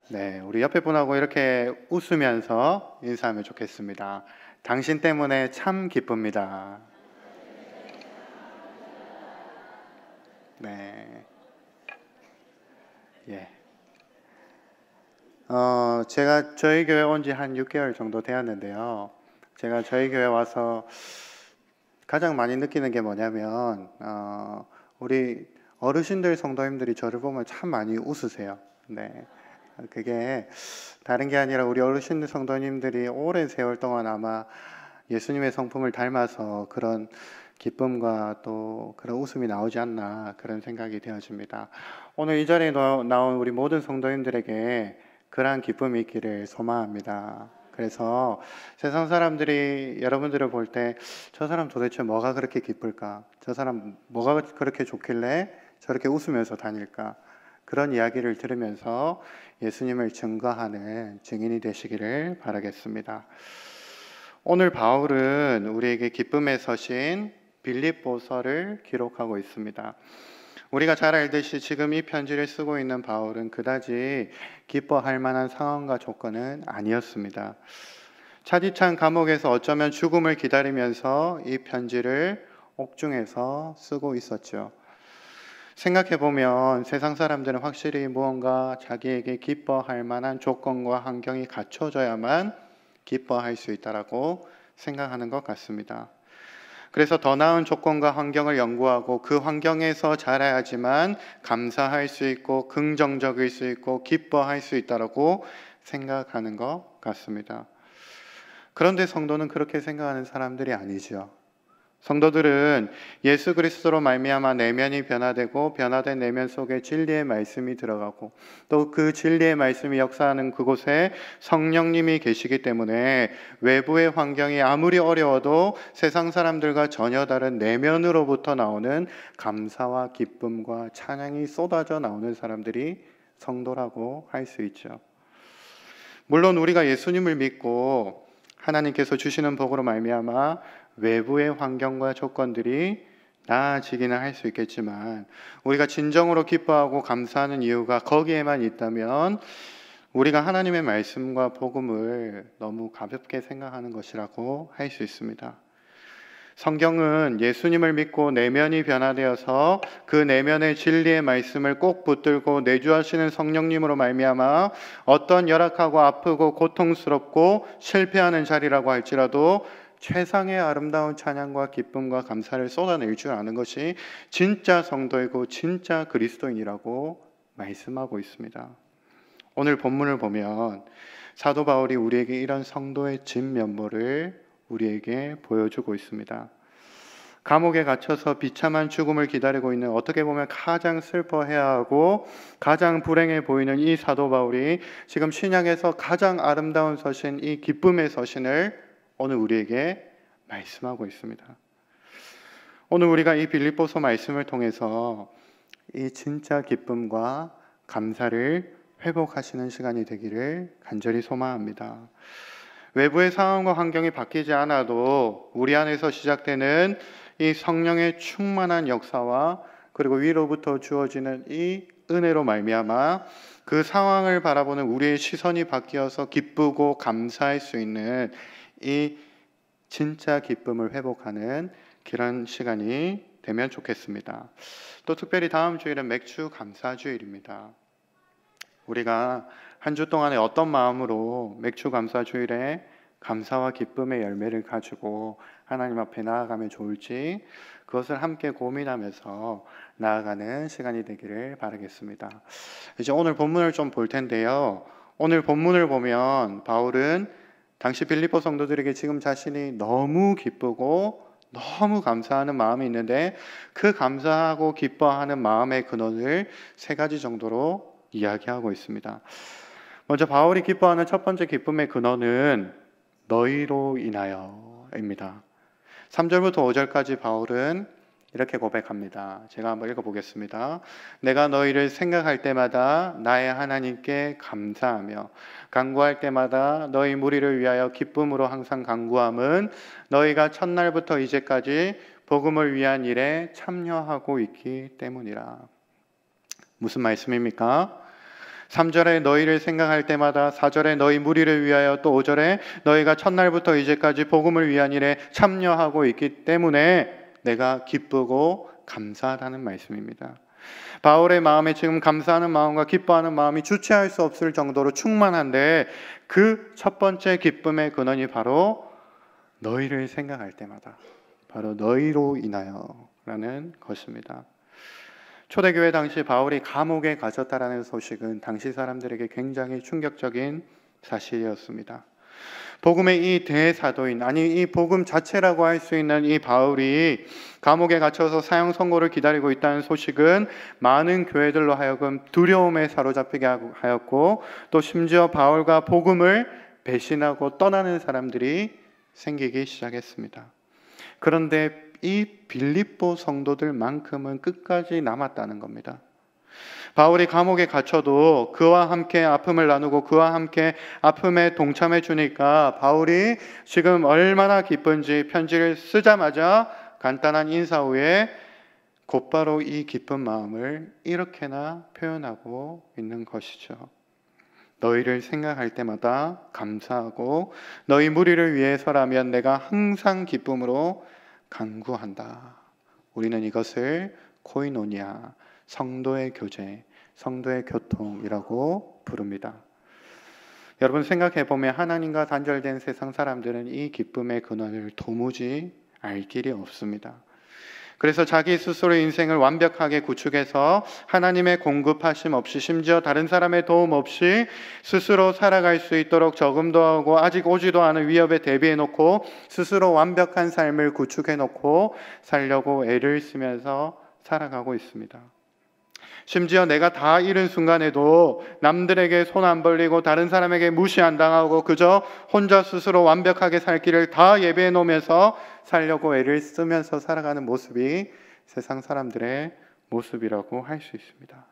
네, 우리 옆에 분하고 이렇게 웃으면서 인사하면 좋겠습니다. 당신 때문에 참 기쁩니다. 네, 예. 제가 저희 교회 온 지 한 6개월 정도 되었는데요. 제가 저희 교회 와서 가장 많이 느끼는 게 뭐냐면, 우리 어르신들 성도님들이 저를 보면 참 많이 웃으세요. 네. 그게 다른 게 아니라 우리 어르신들 성도님들이 오랜 세월 동안 아마 예수님의 성품을 닮아서 그런 기쁨과 또 그런 웃음이 나오지 않나 그런 생각이 되어집니다. 오늘 이 자리에 나온 우리 모든 성도님들에게 그러한 기쁨이 있기를 소망합니다. 그래서 세상 사람들이 여러분들을 볼 때 저 사람 도대체 뭐가 그렇게 기쁠까? 저 사람 뭐가 그렇게 좋길래 저렇게 웃으면서 다닐까? 그런 이야기를 들으면서 예수님을 증거하는 증인이 되시기를 바라겠습니다. 오늘 바울은 우리에게 기쁨의 서신 빌립보서를 기록하고 있습니다. 우리가 잘 알듯이 지금 이 편지를 쓰고 있는 바울은 그다지 기뻐할 만한 상황과 조건은 아니었습니다. 차디찬 감옥에서 어쩌면 죽음을 기다리면서 이 편지를 옥중에서 쓰고 있었죠. 생각해보면 세상 사람들은 확실히 무언가 자기에게 기뻐할 만한 조건과 환경이 갖춰져야만 기뻐할 수 있다라고 생각하는 것 같습니다. 그래서 더 나은 조건과 환경을 연구하고 그 환경에서 자라야지만 감사할 수 있고 긍정적일 수 있고 기뻐할 수 있다라고 생각하는 것 같습니다. 그런데 성도는 그렇게 생각하는 사람들이 아니죠. 성도들은 예수 그리스도로 말미암아 내면이 변화되고 변화된 내면 속에 진리의 말씀이 들어가고 또 그 진리의 말씀이 역사하는 그곳에 성령님이 계시기 때문에 외부의 환경이 아무리 어려워도 세상 사람들과 전혀 다른 내면으로부터 나오는 감사와 기쁨과 찬양이 쏟아져 나오는 사람들이 성도라고 할 수 있죠. 물론 우리가 예수님을 믿고 하나님께서 주시는 복으로 말미암아 외부의 환경과 조건들이 나아지기는 할 수 있겠지만 우리가 진정으로 기뻐하고 감사하는 이유가 거기에만 있다면 우리가 하나님의 말씀과 복음을 너무 가볍게 생각하는 것이라고 할 수 있습니다. 성경은 예수님을 믿고 내면이 변화되어서 그 내면의 진리의 말씀을 꼭 붙들고 내주하시는 성령님으로 말미암아 어떤 열악하고 아프고 고통스럽고 실패하는 자리라고 할지라도 최상의 아름다운 찬양과 기쁨과 감사를 쏟아낼 줄 아는 것이 진짜 성도이고 진짜 그리스도인이라고 말씀하고 있습니다. 오늘 본문을 보면 사도 바울이 우리에게 이런 성도의 진면모를 우리에게 보여주고 있습니다. 감옥에 갇혀서 비참한 죽음을 기다리고 있는 어떻게 보면 가장 슬퍼해야 하고 가장 불행해 보이는 이 사도 바울이 지금 신약에서 가장 아름다운 서신, 이 기쁨의 서신을 오늘 우리에게 말씀하고 있습니다. 오늘 우리가 이 빌립보서 말씀을 통해서 이 진짜 기쁨과 감사를 회복하시는 시간이 되기를 간절히 소망합니다. 외부의 상황과 환경이 바뀌지 않아도 우리 안에서 시작되는 이 성령의 충만한 역사와 그리고 위로부터 주어지는 이 은혜로 말미암아 그 상황을 바라보는 우리의 시선이 바뀌어서 기쁘고 감사할 수 있는 이 진짜 기쁨을 회복하는 그런 시간이 되면 좋겠습니다. 또 특별히 다음 주일은 맥주 감사주일입니다. 우리가 한 주 동안에 어떤 마음으로 맥주 감사주일에 감사와 기쁨의 열매를 가지고 하나님 앞에 나아가면 좋을지 그것을 함께 고민하면서 나아가는 시간이 되기를 바라겠습니다. 이제 오늘 본문을 좀 볼 텐데요. 오늘 본문을 보면 바울은 당시 빌립보 성도들에게 지금 자신이 너무 기쁘고 너무 감사하는 마음이 있는데 그 감사하고 기뻐하는 마음의 근원을 세 가지 정도로 이야기하고 있습니다. 먼저 바울이 기뻐하는 첫 번째 기쁨의 근원은 너희로 인하여입니다. 3절부터 5절까지 바울은 이렇게 고백합니다. 제가 한번 읽어보겠습니다. 내가 너희를 생각할 때마다 나의 하나님께 감사하며 간구할 때마다 너희 무리를 위하여 기쁨으로 항상 간구함은 너희가 첫날부터 이제까지 복음을 위한 일에 참여하고 있기 때문이라. 무슨 말씀입니까? 3절에 너희를 생각할 때마다, 4절에 너희 무리를 위하여, 또 5절에 너희가 첫날부터 이제까지 복음을 위한 일에 참여하고 있기 때문에 내가 기쁘고 감사하다는 말씀입니다. 바울의 마음에 지금 감사하는 마음과 기뻐하는 마음이 주체할 수 없을 정도로 충만한데, 그 첫 번째 기쁨의 근원이 바로 너희를 생각할 때마다, 바로 너희로 인하여 라는 것입니다. 초대교회 당시 바울이 감옥에 갇혔다라는 소식은 당시 사람들에게 굉장히 충격적인 사실이었습니다. 복음의 이 대사도인, 아니 이 복음 자체라고 할 수 있는 이 바울이 감옥에 갇혀서 사형 선고를 기다리고 있다는 소식은 많은 교회들로 하여금 두려움에 사로잡히게 하였고, 또 심지어 바울과 복음을 배신하고 떠나는 사람들이 생기기 시작했습니다. 그런데 이 빌립보 성도들만큼은 끝까지 남았다는 겁니다. 바울이 감옥에 갇혀도 그와 함께 아픔을 나누고 그와 함께 아픔에 동참해 주니까 바울이 지금 얼마나 기쁜지 편지를 쓰자마자 간단한 인사 후에 곧바로 이 기쁜 마음을 이렇게나 표현하고 있는 것이죠. 너희를 생각할 때마다 감사하고 너희 무리를 위해서라면 내가 항상 기쁨으로 간구한다. 우리는 이것을 코이노니아, 성도의 교제, 성도의 교통이라고 부릅니다. 여러분 생각해 보면 하나님과 단절된 세상 사람들은 이 기쁨의 근원을 도무지 알 길이 없습니다. 그래서 자기 스스로의 인생을 완벽하게 구축해서 하나님의 공급하심 없이, 심지어 다른 사람의 도움 없이 스스로 살아갈 수 있도록 저금도 하고 아직 오지도 않은 위협에 대비해 놓고 스스로 완벽한 삶을 구축해 놓고 살려고 애를 쓰면서 살아가고 있습니다. 심지어 내가 다 잃은 순간에도 남들에게 손 안 벌리고 다른 사람에게 무시 안 당하고 그저 혼자 스스로 완벽하게 살 길을 다 예배해 놓으면서 살려고 애를 쓰면서 살아가는 모습이 세상 사람들의 모습이라고 할 수 있습니다.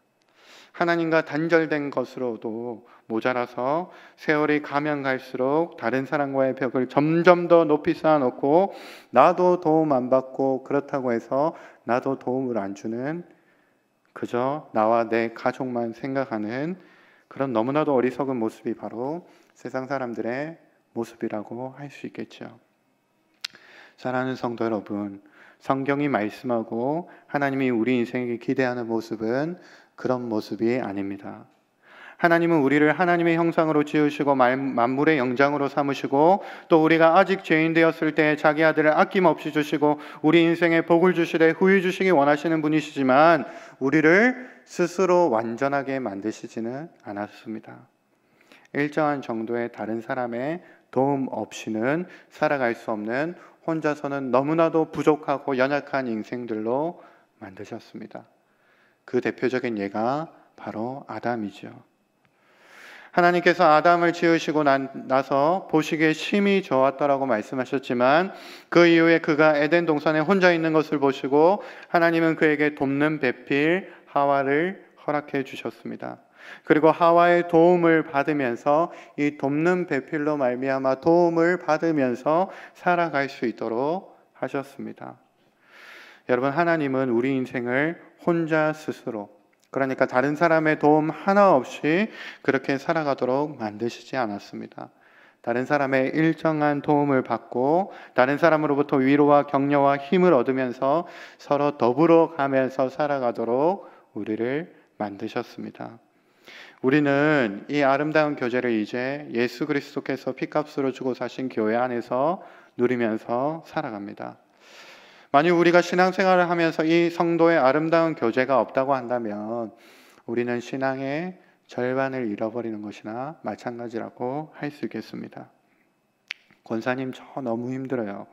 하나님과 단절된 것으로도 모자라서 세월이 가면 갈수록 다른 사람과의 벽을 점점 더 높이 쌓아놓고 나도 도움 안 받고, 그렇다고 해서 나도 도움을 안 주는, 그저 나와 내 가족만 생각하는 그런 너무나도 어리석은 모습이 바로 세상 사람들의 모습이라고 할 수 있겠죠. 사랑하는 성도 여러분, 성경이 말씀하고 하나님이 우리 인생에게 기대하는 모습은 그런 모습이 아닙니다. 하나님은 우리를 하나님의 형상으로 지으시고 만물의 영장으로 삼으시고, 또 우리가 아직 죄인 되었을 때 자기 아들을 아낌없이 주시고 우리 인생에 복을 주시되 후유 주시기 원하시는 분이시지만 우리를 스스로 완전하게 만드시지는 않았습니다. 일정한 정도의 다른 사람의 도움 없이는 살아갈 수 없는, 혼자서는 너무나도 부족하고 연약한 인생들로 만드셨습니다. 그 대표적인 예가 바로 아담이죠. 하나님께서 아담을 지으시고 나서 보시기에 심히 좋았다라고 말씀하셨지만, 그 이후에 그가 에덴 동산에 혼자 있는 것을 보시고 하나님은 그에게 돕는 배필 하와를 허락해 주셨습니다. 그리고 하와의 도움을 받으면서, 이 돕는 배필로 말미암아 도움을 받으면서 살아갈 수 있도록 하셨습니다. 여러분, 하나님은 우리 인생을 혼자 스스로, 그러니까 다른 사람의 도움 하나 없이 그렇게 살아가도록 만드시지 않았습니다. 다른 사람의 일정한 도움을 받고 다른 사람으로부터 위로와 격려와 힘을 얻으면서 서로 더불어 가면서 살아가도록 우리를 만드셨습니다. 우리는 이 아름다운 교제를 이제 예수 그리스도께서 피값으로 주고 사신 교회 안에서 누리면서 살아갑니다. 만약 우리가 신앙생활을 하면서 이 성도의 아름다운 교제가 없다고 한다면 우리는 신앙의 절반을 잃어버리는 것이나 마찬가지라고 할 수 있겠습니다. 권사님, 저 너무 힘들어요.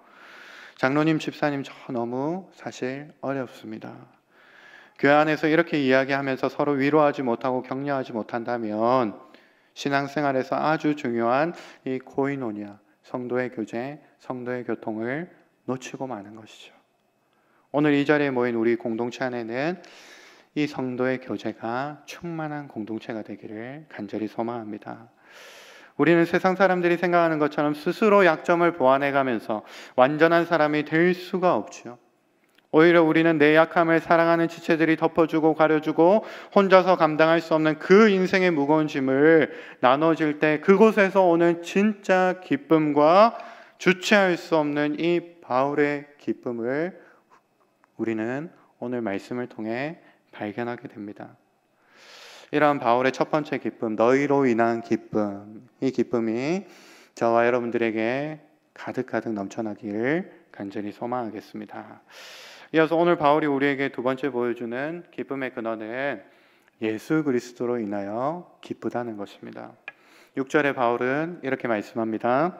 장로님, 집사님, 저 너무 사실 어렵습니다. 교회 안에서 이렇게 이야기하면서 서로 위로하지 못하고 격려하지 못한다면 신앙생활에서 아주 중요한 이 코이노니아, 성도의 교제, 성도의 교통을 놓치고 마는 것이죠. 오늘 이 자리에 모인 우리 공동체 안에는 이 성도의 교제가 충만한 공동체가 되기를 간절히 소망합니다. 우리는 세상 사람들이 생각하는 것처럼 스스로 약점을 보완해가면서 완전한 사람이 될 수가 없죠. 오히려 우리는 내 약함을 사랑하는 지체들이 덮어주고 가려주고 혼자서 감당할 수 없는 그 인생의 무거운 짐을 나눠질 때 그곳에서 오는 진짜 기쁨과 주체할 수 없는 이 바울의 기쁨을 우리는 오늘 말씀을 통해 발견하게 됩니다. 이러한 바울의 첫 번째 기쁨, 너희로 인한 기쁨, 이 기쁨이 저와 여러분들에게 가득가득 넘쳐나기를 간절히 소망하겠습니다. 이어서 오늘 바울이 우리에게 두 번째 보여주는 기쁨의 근원은 예수 그리스도로 인하여 기쁘다는 것입니다. 6절에 바울은 이렇게 말씀합니다.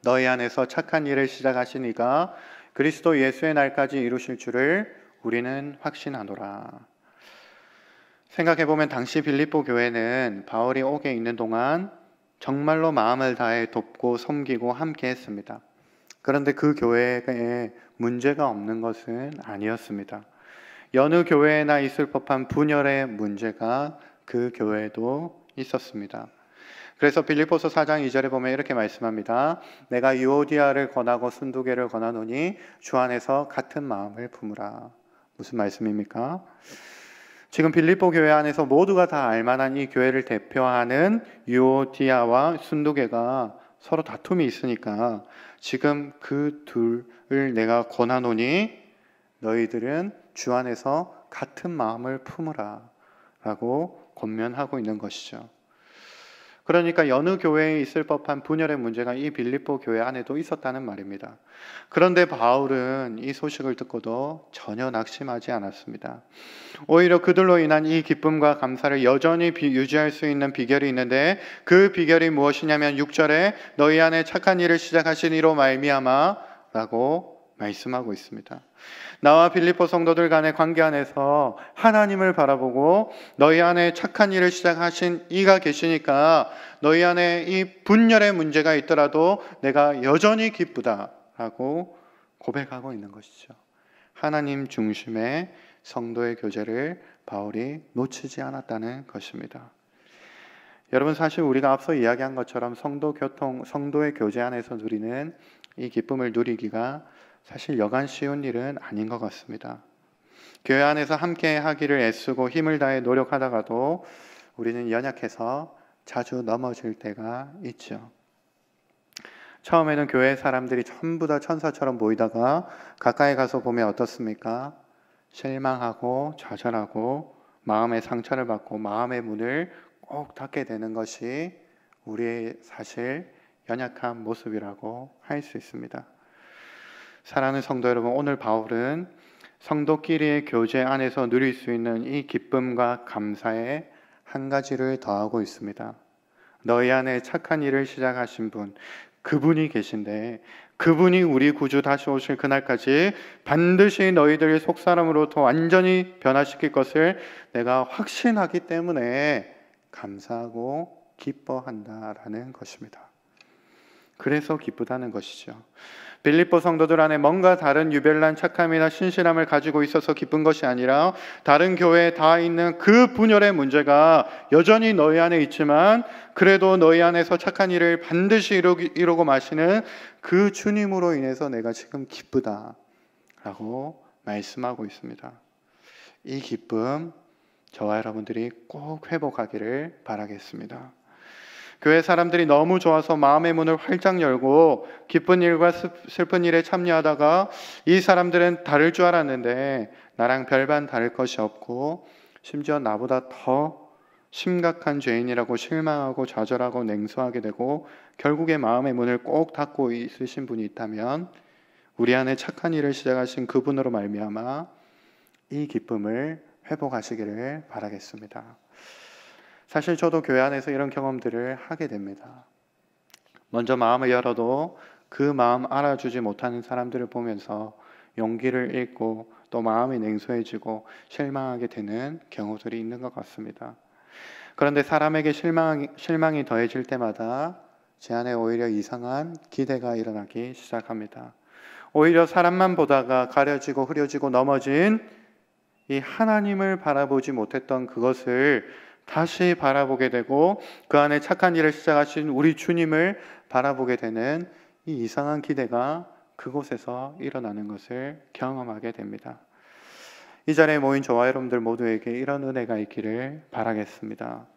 너희 안에서 착한 일을 시작하신 이가 그리스도 예수의 날까지 이루실 줄을 우리는 확신하노라. 생각해보면 당시 빌립보 교회는 바울이 옥에 있는 동안 정말로 마음을 다해 돕고 섬기고 함께 했습니다. 그런데 그 교회에 문제가 없는 것은 아니었습니다. 여느 교회에나 있을 법한 분열의 문제가 그 교회에도 있었습니다. 그래서 빌립보서 4장 2절에 보면 이렇게 말씀합니다. 내가 유오디아를 권하고 순두개를 권하노니 주 안에서 같은 마음을 품으라. 무슨 말씀입니까? 지금 빌립보 교회 안에서 모두가 다 알만한 이 교회를 대표하는 유오디아와 순두개가 서로 다툼이 있으니까 지금 그 둘을 내가 권하노니 너희들은 주 안에서 같은 마음을 품으라 라고 권면하고 있는 것이죠. 그러니까 여느 교회에 있을 법한 분열의 문제가 이 빌립보 교회 안에도 있었다는 말입니다. 그런데 바울은 이 소식을 듣고도 전혀 낙심하지 않았습니다. 오히려 그들로 인한 이 기쁨과 감사를 여전히 유지할 수 있는 비결이 있는데 그 비결이 무엇이냐면 6절에 너희 안에 착한 일을 시작하신 이로 말미암아 라고 말씀하고 있습니다. 나와 빌립보 성도들 간의 관계 안에서 하나님을 바라보고 너희 안에 착한 일을 시작하신 이가 계시니까 너희 안에 이 분열의 문제가 있더라도 내가 여전히 기쁘다라고 고백하고 있는 것이죠. 하나님 중심의 성도의 교제를 바울이 놓치지 않았다는 것입니다. 여러분, 사실 우리가 앞서 이야기한 것처럼 성도의 교제 안에서 누리는 이 기쁨을 누리기가 사실 여간 쉬운 일은 아닌 것 같습니다. 교회 안에서 함께 하기를 애쓰고 힘을 다해 노력하다가도 우리는 연약해서 자주 넘어질 때가 있죠. 처음에는 교회 사람들이 전부 다 천사처럼 보이다가 가까이 가서 보면 어떻습니까? 실망하고 좌절하고 마음의 상처를 받고 마음의 문을 꼭 닫게 되는 것이 우리의 사실 연약한 모습이라고 할 수 있습니다. 사랑하는 성도 여러분, 오늘 바울은 성도끼리의 교제 안에서 누릴 수 있는 이 기쁨과 감사에 한 가지를 더하고 있습니다. 너희 안에 착한 일을 시작하신 분, 그분이 계신데 그분이 우리 구주 다시 오실 그날까지 반드시 너희들의 속사람으로부터 완전히 변화시킬 것을 내가 확신하기 때문에 감사하고 기뻐한다라는 것입니다. 그래서 기쁘다는 것이죠. 빌립보 성도들 안에 뭔가 다른 유별난 착함이나 신실함을 가지고 있어서 기쁜 것이 아니라 다른 교회에 다 있는 그 분열의 문제가 여전히 너희 안에 있지만 그래도 너희 안에서 착한 일을 반드시 이루고 마시는 그 주님으로 인해서 내가 지금 기쁘다라고 말씀하고 있습니다. 이 기쁨 저와 여러분들이 꼭 회복하기를 바라겠습니다. 교회 사람들이 너무 좋아서 마음의 문을 활짝 열고 기쁜 일과 슬픈 일에 참여하다가 이 사람들은 다를 줄 알았는데 나랑 별반 다를 것이 없고 심지어 나보다 더 심각한 죄인이라고 실망하고 좌절하고 냉소하게 되고 결국에 마음의 문을 꼭 닫고 있으신 분이 있다면 우리 안에 착한 일을 시작하신 그분으로 말미암아 이 기쁨을 회복하시기를 바라겠습니다. 사실 저도 교회 안에서 이런 경험들을 하게 됩니다. 먼저 마음을 열어도 그 마음 알아주지 못하는 사람들을 보면서 용기를 잃고 또 마음이 냉소해지고 실망하게 되는 경우들이 있는 것 같습니다. 그런데 사람에게 실망이 더해질 때마다 제 안에 오히려 이상한 기대가 일어나기 시작합니다. 오히려 사람만 보다가 가려지고 흐려지고 넘어진 이 하나님을 바라보지 못했던 그것을 다시 바라보게 되고 그 안에 착한 일을 시작하신 우리 주님을 바라보게 되는 이 이상한 기대가 그곳에서 일어나는 것을 경험하게 됩니다. 이 자리에 모인 저와 여러분들 모두에게 이런 은혜가 있기를 바라겠습니다.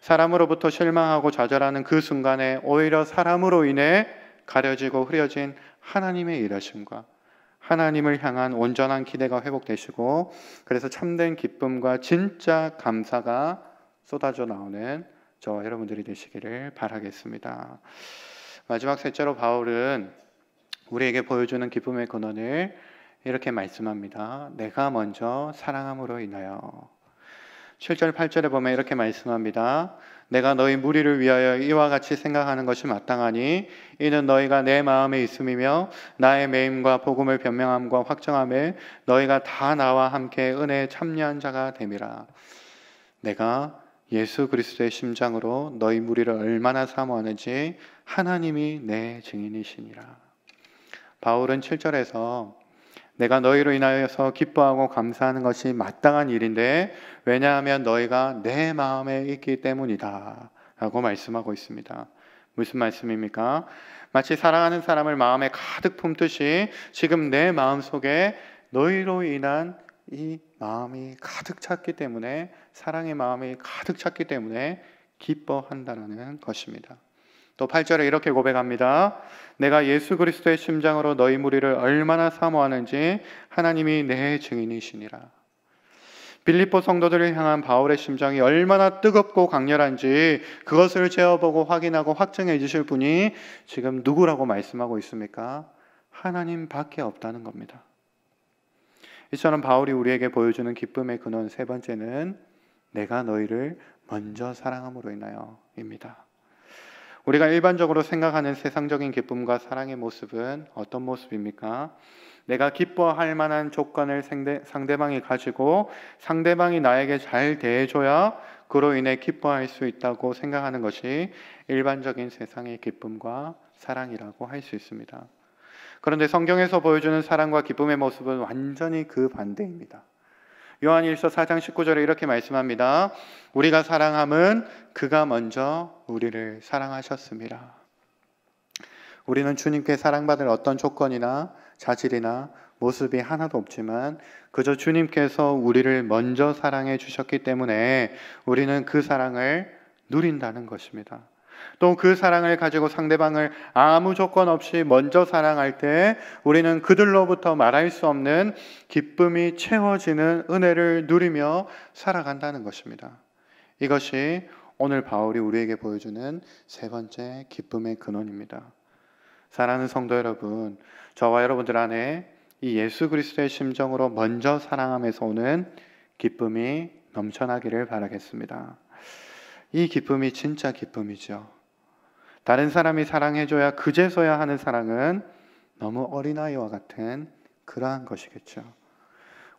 사람으로부터 실망하고 좌절하는 그 순간에 오히려 사람으로 인해 가려지고 흐려진 하나님의 일하심과 하나님을 향한 온전한 기대가 회복되시고, 그래서 참된 기쁨과 진짜 감사가 쏟아져 나오는 저와 여러분들이 되시기를 바라겠습니다. 마지막 셋째로 바울은 우리에게 보여주는 기쁨의 근원을 이렇게 말씀합니다. 내가 먼저 사랑함으로 인하여. 7절 8절에 보면 이렇게 말씀합니다. 내가 너희 무리를 위하여 이와 같이 생각하는 것이 마땅하니 이는 너희가 내 마음에 있음이며 나의 매임과 복음을 변명함과 확정함에 너희가 다 나와 함께 은혜에 참여한 자가 됨이라. 내가 예수 그리스도의 심장으로 너희 무리를 얼마나 사모하는지 하나님이 내 증인이시니라. 바울은 7절에서 내가 너희로 인하여서 기뻐하고 감사하는 것이 마땅한 일인데 왜냐하면 너희가 내 마음에 있기 때문이다 라고 말씀하고 있습니다. 무슨 말씀입니까? 마치 사랑하는 사람을 마음에 가득 품듯이 지금 내 마음속에 너희로 인한 이 마음이 가득 찼기 때문에, 사랑의 마음이 가득 찼기 때문에 기뻐한다는 것입니다. 또 8절에 이렇게 고백합니다. 내가 예수 그리스도의 심장으로 너희 무리를 얼마나 사모하는지 하나님이 내 증인이시니라. 빌립보 성도들을 향한 바울의 심정이 얼마나 뜨겁고 강렬한지 그것을 재어보고 확인하고 확증해 주실 분이 지금 누구라고 말씀하고 있습니까? 하나님밖에 없다는 겁니다. 이처럼 바울이 우리에게 보여주는 기쁨의 근원 세 번째는 내가 너희를 먼저 사랑함으로 인하여입니다. 우리가 일반적으로 생각하는 세상적인 기쁨과 사랑의 모습은 어떤 모습입니까? 내가 기뻐할 만한 조건을 상대방이 가지고 상대방이 나에게 잘 대해줘야 그로 인해 기뻐할 수 있다고 생각하는 것이 일반적인 세상의 기쁨과 사랑이라고 할 수 있습니다. 그런데 성경에서 보여주는 사랑과 기쁨의 모습은 완전히 그 반대입니다. 요한일서 4장 19절에 이렇게 말씀합니다. 우리가 사랑함은 그가 먼저 우리를 사랑하셨습니다. 우리는 주님께 사랑받을 어떤 조건이나 자질이나 모습이 하나도 없지만 그저 주님께서 우리를 먼저 사랑해 주셨기 때문에 우리는 그 사랑을 누린다는 것입니다. 또 그 사랑을 가지고 상대방을 아무 조건 없이 먼저 사랑할 때 우리는 그들로부터 말할 수 없는 기쁨이 채워지는 은혜를 누리며 살아간다는 것입니다. 이것이 오늘 바울이 우리에게 보여주는 세 번째 기쁨의 근원입니다. 사랑하는 성도 여러분, 저와 여러분들 안에 이 예수 그리스도의 심정으로 먼저 사랑함에서 오는 기쁨이 넘쳐나기를 바라겠습니다. 이 기쁨이 진짜 기쁨이죠. 다른 사람이 사랑해줘야 그제서야 하는 사랑은 너무 어린아이와 같은 그러한 것이겠죠.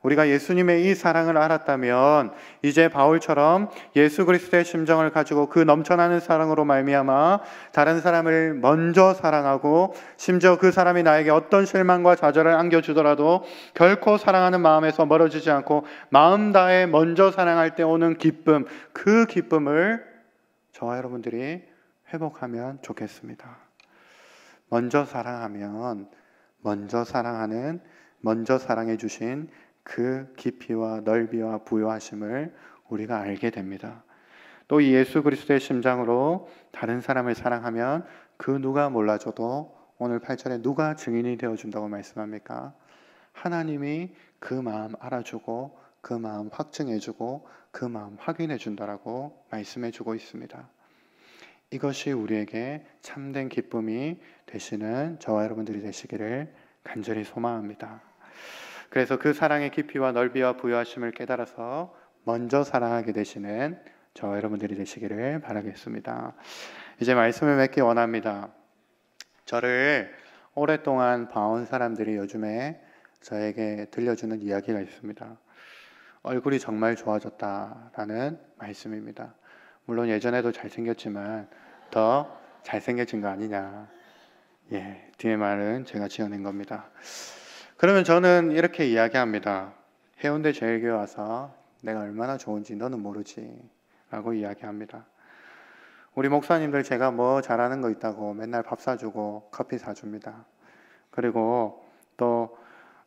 우리가 예수님의 이 사랑을 알았다면 이제 바울처럼 예수 그리스도의 심정을 가지고 그 넘쳐나는 사랑으로 말미암아 다른 사람을 먼저 사랑하고 심지어 그 사람이 나에게 어떤 실망과 좌절을 안겨주더라도 결코 사랑하는 마음에서 멀어지지 않고 마음 다해 먼저 사랑할 때 오는 기쁨, 그 기쁨을 저와 여러분들이 회복하면 좋겠습니다. 먼저 사랑하면 먼저 사랑하는, 먼저 사랑해 주신 그 깊이와 넓이와 부요하심을 우리가 알게 됩니다. 또 이 예수 그리스도의 심장으로 다른 사람을 사랑하면 그 누가 몰라줘도 오늘 8절에 누가 증인이 되어준다고 말씀합니까? 하나님이 그 마음 알아주고 그 마음 확증해주고 그 마음 확인해준다라고 말씀해주고 있습니다. 이것이 우리에게 참된 기쁨이 되시는 저와 여러분들이 되시기를 간절히 소망합니다. 그래서 그 사랑의 깊이와 넓이와 부요하심을 깨달아서 먼저 사랑하게 되시는 저와 여러분들이 되시기를 바라겠습니다. 이제 말씀을 맺기 원합니다. 저를 오랫동안 봐온 사람들이 요즘에 저에게 들려주는 이야기가 있습니다. 얼굴이 정말 좋아졌다라는 말씀입니다. 물론 예전에도 잘생겼지만 더 잘생겨진 거 아니냐. 뒤에 말은 제가 지어낸 겁니다. 그러면 저는 이렇게 이야기합니다. 해운대 제일교회 와서 내가 얼마나 좋은지 너는 모르지 라고 이야기합니다. 우리 목사님들 제가 뭐 잘하는 거 있다고 맨날 밥 사주고 커피 사줍니다. 그리고 또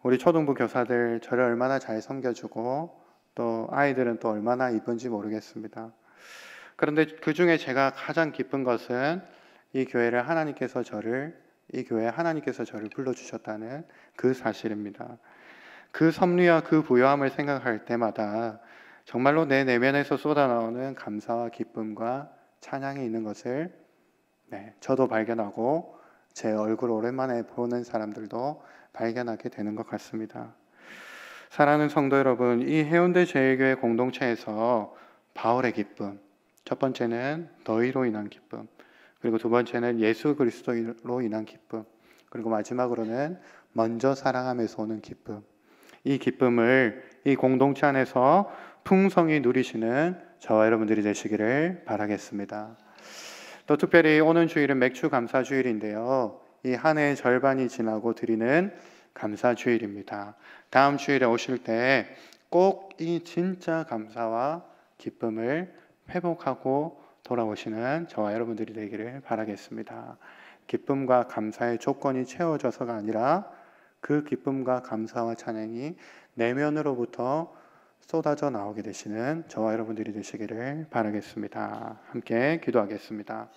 우리 초등부 교사들 저를 얼마나 잘 섬겨주고 또 아이들은 또 얼마나 이쁜지 모르겠습니다. 그런데 그 중에 제가 가장 기쁜 것은 이 교회에 하나님께서 저를 불러주셨다는 그 사실입니다. 그 섭리와 그 부요함을 생각할 때마다 정말로 내 내면에서 쏟아나오는 감사와 기쁨과 찬양이 있는 것을 저도 발견하고 제 얼굴 오랜만에 보는 사람들도 발견하게 되는 것 같습니다. 사랑하는 성도 여러분, 이 해운대 제일교회 공동체에서 바울의 기쁨, 첫 번째는 너희로 인한 기쁨, 그리고 두 번째는 예수 그리스도로 인한 기쁨, 그리고 마지막으로는 먼저 사랑함에서 오는 기쁨, 이 기쁨을 이 공동체 안에서 풍성히 누리시는 저와 여러분들이 되시기를 바라겠습니다. 또 특별히 오는 주일은 맥주 감사 주일인데요, 이 한 해의 절반이 지나고 드리는 감사 주일입니다. 다음 주일에 오실 때 꼭 이 진짜 감사와 기쁨을 회복하고 돌아오시는 저와 여러분들이 되기를 바라겠습니다. 기쁨과 감사의 조건이 채워져서가 아니라 그 기쁨과 감사와 찬양이 내면으로부터 쏟아져 나오게 되시는 저와 여러분들이 되시기를 바라겠습니다. 함께 기도하겠습니다.